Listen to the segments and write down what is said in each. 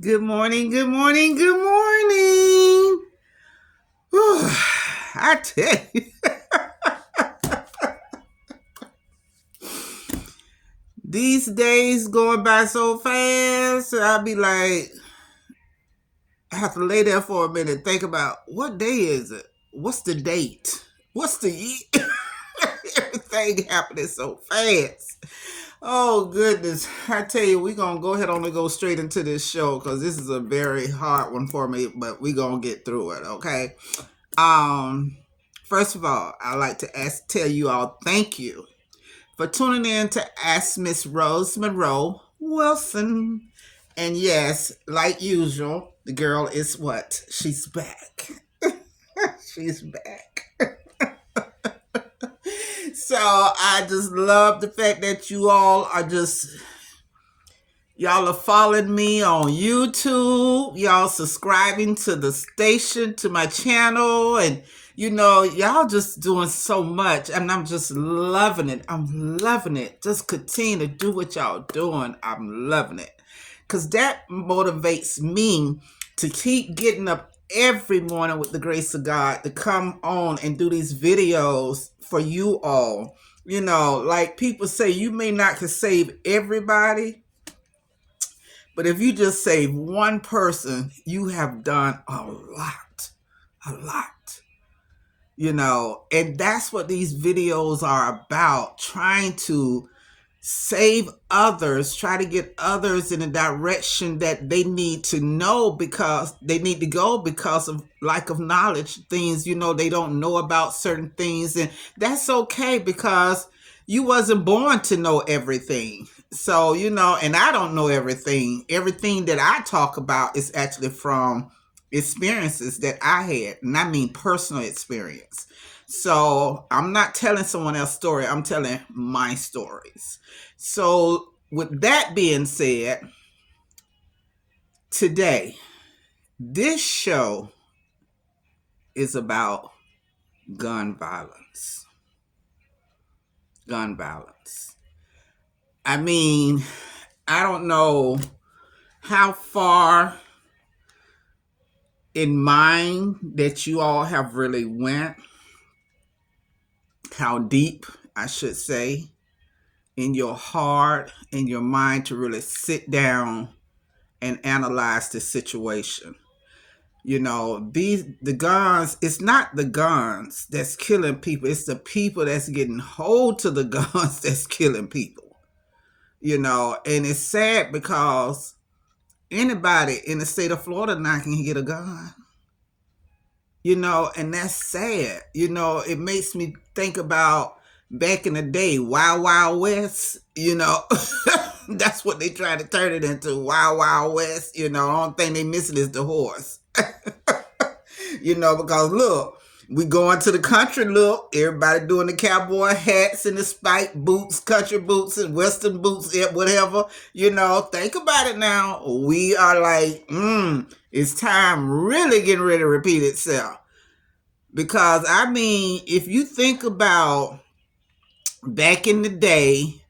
Good morning, good morning, good morning. Whew, I tell you, these days going by so fast, I'll be like, I have to lay there for a minute, think about what day is it? What's the date? What's the year? Everything happening so fast. Oh goodness. I tell you, we're gonna go ahead on and go straight into this show because this is a very hard one for me, but we're gonna get through it, okay? Um, First of all, I'd like to tell you all thank you for tuning in to Ask Miss Rose Monroe Wilson. And yes, like usual, the girl is what? She's back. She's back. So I just love the fact that you all are just y'all are following me on YouTube. Y'all subscribing to the station, to my channel. And, y'all just doing so much. And I'm just loving it. I'm loving it. Just continue to do what y'all doing. I'm loving it. Because that motivates me to keep getting up every morning with the grace of God to come on and do these videos for you all. Like people say, you may not can save everybody, but if you just save one person, you have done a lot, a lot, and that's what these videos are about, trying to save others, try to get others in a direction that they need to know because they need to go because of lack of knowledge, things, they don't know about certain things. And that's okay because you wasn't born to know everything. So, and I don't know everything. Everything that I talk about is actually from experiences that I had, and I mean personal experience. So I'm not telling someone else's story, I'm telling my stories. So, with that being said, today, this show is about gun violence. Gun violence. I mean, I don't know how far in mind that you all have really went, how deep, I should say, in your heart, in your mind to really sit down and analyze the situation. The guns, it's not the guns that's killing people, it's the people that's getting hold to the guns that's killing people. And it's sad because anybody in the state of Florida now can get a gun. And that's sad. It makes me think about back in the day, Wild Wild West, that's what they try to turn it into, Wild Wild West. The only thing they missing is the horse. Because look, we going to the country, look, everybody doing the cowboy hats and the spike boots, country boots and western boots, whatever. Think about it now. We are like, it's time really getting ready to repeat itself. Because, I mean, if you think about back in the day,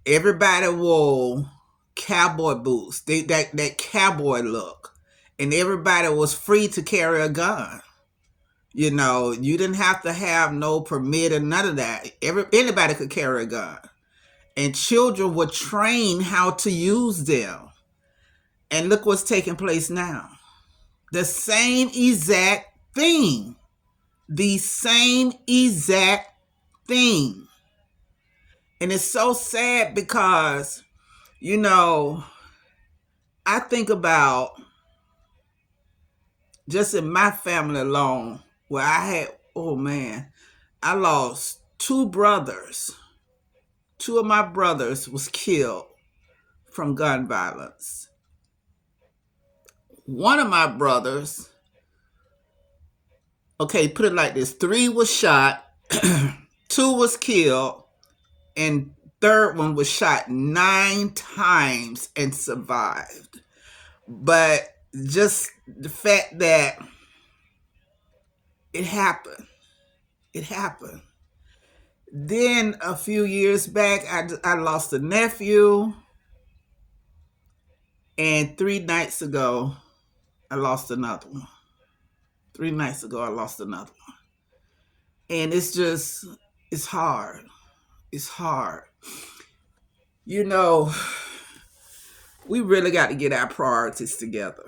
everybody wore cowboy boots, that cowboy look. And everybody was free to carry a gun. You didn't have to have no permit or none of that. Anybody could carry a gun. And children were trained how to use them. And look what's taking place now. The same exact thing. The same exact thing. And it's so sad because, I think about just in my family alone, where I had, oh man, I lost two brothers. Two of my brothers was killed from gun violence. One of my brothers, okay, put it like this, three was shot, two was killed, and third one was shot 9 times and survived. But just the fact that it happened. It happened. Then a few years back, I lost a nephew. And 3 nights ago, I lost another one. 3 nights ago, I lost another one. And it's hard. It's hard. You know, we really got to get our priorities together.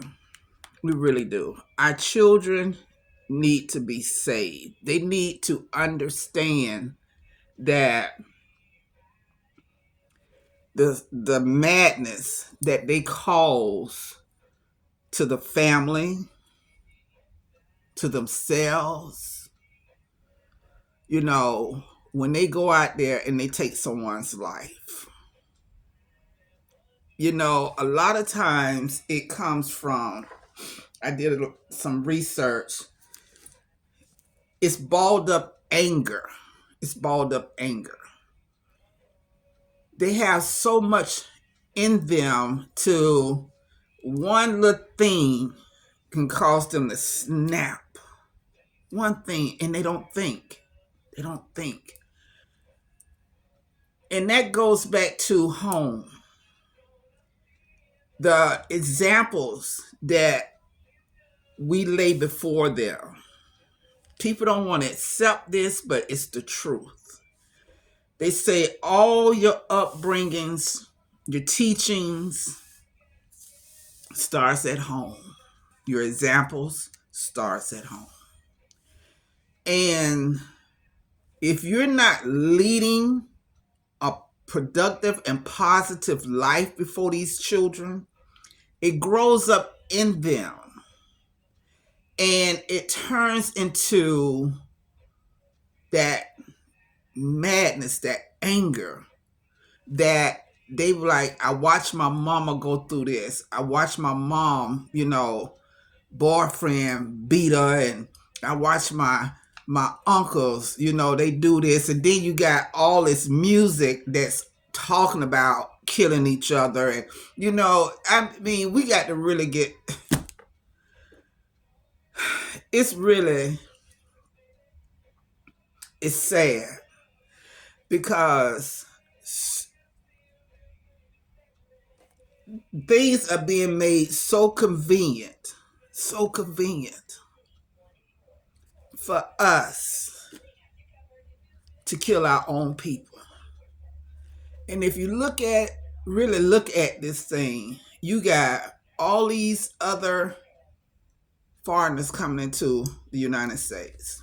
We really do. Our children need to be saved. They need to understand that the madness that they cause to the family, to themselves, you know, when they go out there and they take someone's life. You know, a lot of times it comes from, I did some research. It's balled up anger. It's balled up anger. They have so much in them to one little thing can cause them to snap. One thing, and they don't think. They don't think. And that goes back to home. The examples that we lay before them. People don't want to accept this, but it's the truth. They say all your upbringings, your teachings starts at home. Your examples starts at home. And if you're not leading a productive and positive life before these children, it grows up in them and it turns into that madness, that anger, that they were like, I watched my mama go through this. I watched my mom, boyfriend beat her, and I watched my uncles, they do this. And then you got all this music that's talking about killing each other. And, I mean, we got to really get, it's sad because things are being made so convenient for us to kill our own people. And if you really look at this thing, you got all these other foreigners coming into the United States.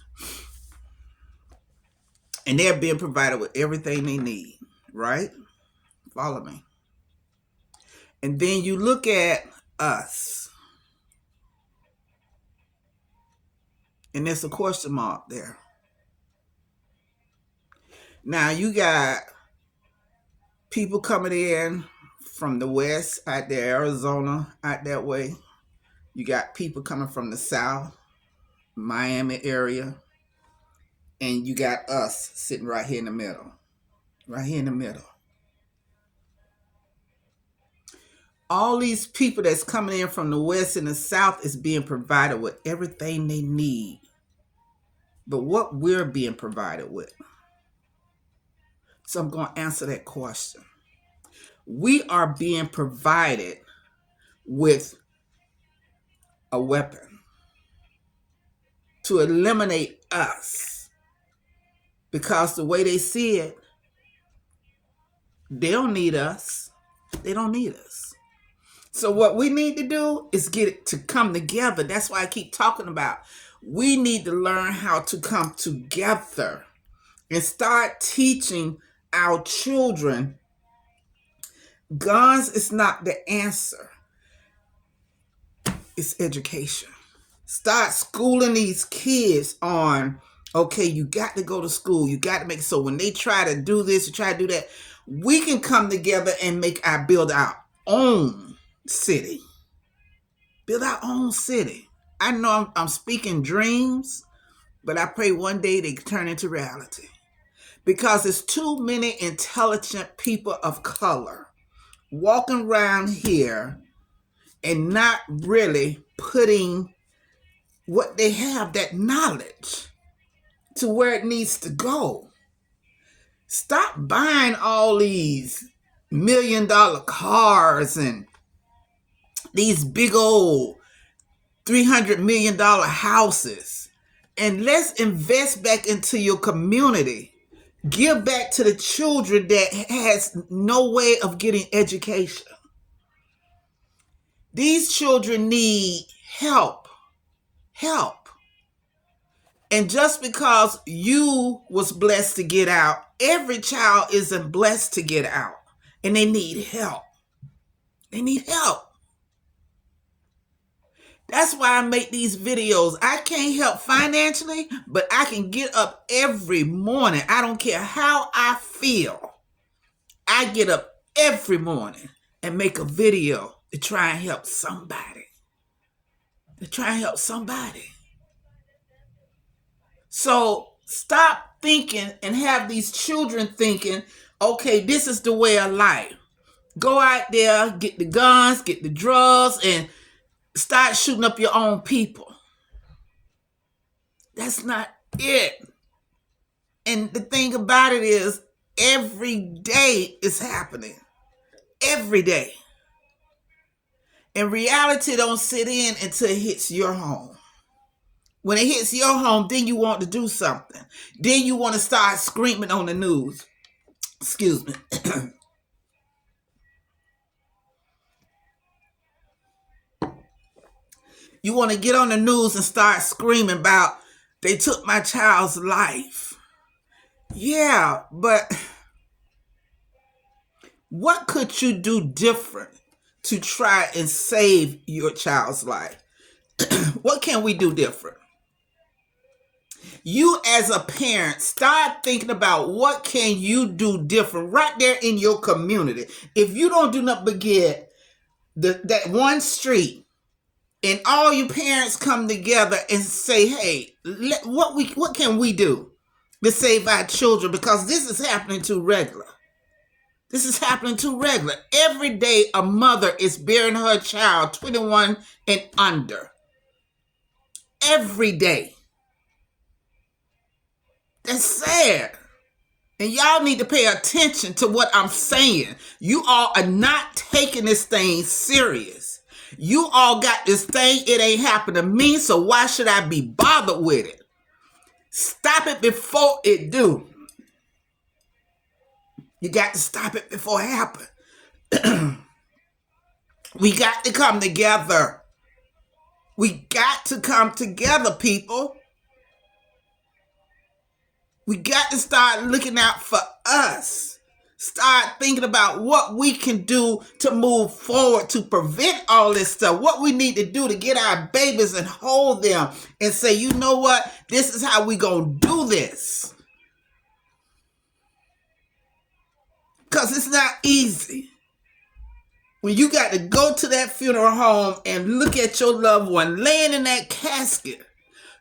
And they're being provided with everything they need, right? Follow me. And then you look at us. And there's a question mark there. Now you got people coming in from the west, out there, Arizona, out that way. You got people coming from the south, Miami area. And you got us sitting right here in the middle. Right here in the middle. All these people that's coming in from the west and the south is being provided with everything they need. But what we're being provided with. So I'm going to answer that question. We are being provided with a weapon to eliminate us. Because the way they see it, they don't need us. They don't need us. So what we need to do is get it to come together. That's why I keep talking about we need to learn how to come together and start teaching our children guns is not the answer. It's education. Start schooling these kids on, okay, you got to go to school. You got to make it so when they try to do this, or try to do that, we can come together and build our own city. Build our own city. I know I'm speaking dreams, but I pray one day they turn into reality. Because there's too many intelligent people of color walking around here and not really putting what they have, that knowledge, to where it needs to go. Stop buying all these $1 million cars and these big old $300 million houses. And let's invest back into your community. Give back to the children that has no way of getting education. These children need help. Help. And just because you was blessed to get out, every child isn't blessed to get out. And they need help. They need help. That's why I make these videos. I can't help financially, but I can get up every morning. I don't care how I feel. I get up every morning and make a video to try and help somebody. To try and help somebody. So stop thinking and have these children thinking, okay, this is the way of life. Go out there, get the guns, get the drugs, and start shooting up your own people. That's not it. And the thing about it is, every day is happening. Every day. And reality don't sit in until it hits your home. When it hits your home, then you want to do something. Then you want to start screaming on the news. Excuse me. You want to get on the news and start screaming about, they took my child's life. Yeah, but what could you do different to try and save your child's life? What can we do different? You as a parent, start thinking about what can you do different right there in your community. If you don't do nothing but get that one street, and all you parents come together and say, hey, what can we do to save our children? Because this is happening too regular. This is happening too regular. Every day a mother is burying her child 21 and under. Every day. That's sad. And y'all need to pay attention to what I'm saying. You all are not taking this thing serious. You all got this thing, it ain't happened to me, so why should I be bothered with it? Stop it before it do. You got to stop it before it happens. We got to come together. We got to come together, people. We got to start looking out for us. Start thinking about what we can do to move forward to prevent all this stuff. What we need to do to get our babies and hold them and say, you know what? This is how we gonna do this. Because it's not easy. When you got to go to that funeral home and look at your loved one laying in that casket,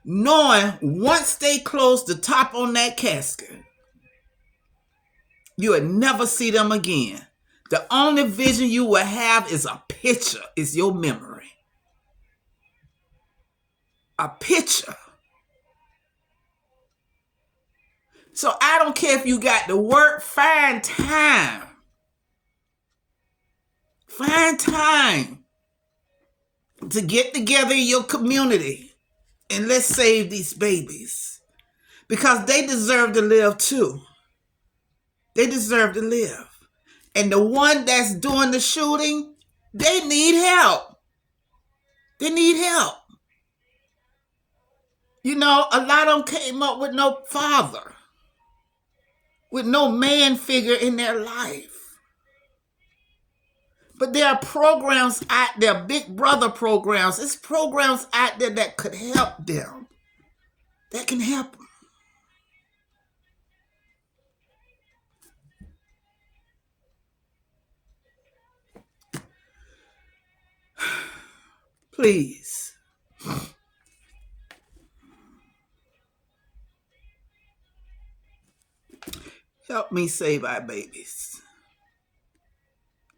knowing once they close the top on that casket, you will never see them again. The only vision you will have is a picture, is your memory. A picture. So I don't care if you got to work, find time. Find time to get together in your community and let's save these babies. Because they deserve to live too. They deserve to live. And the one that's doing the shooting, they need help. They need help. You know, a lot of them came up with no father, with no man figure in their life. But there are programs out there, Big Brother programs. There's programs out there that could help them. That can help them. Please. Help me save our babies.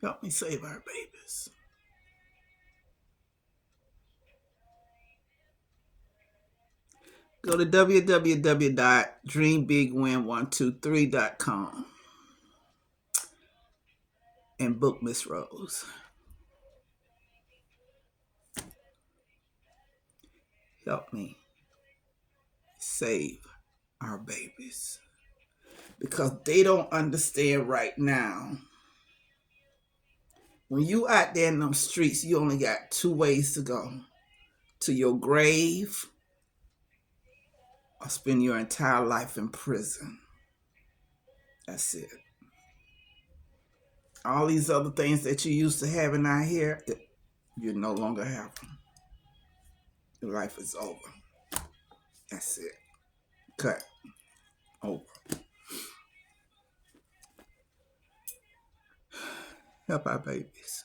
Help me save our babies. Go to www.dreambigwin123.com and book Miss Rose. help me save our babies. Because they don't understand right now. When you out there in them streets, you only got 2 ways to go. To your grave or spend your entire life in prison. That's it. All these other things that you used to having out here, you no longer have them. Your life is over. That's it. Cut. Over. Help our babies.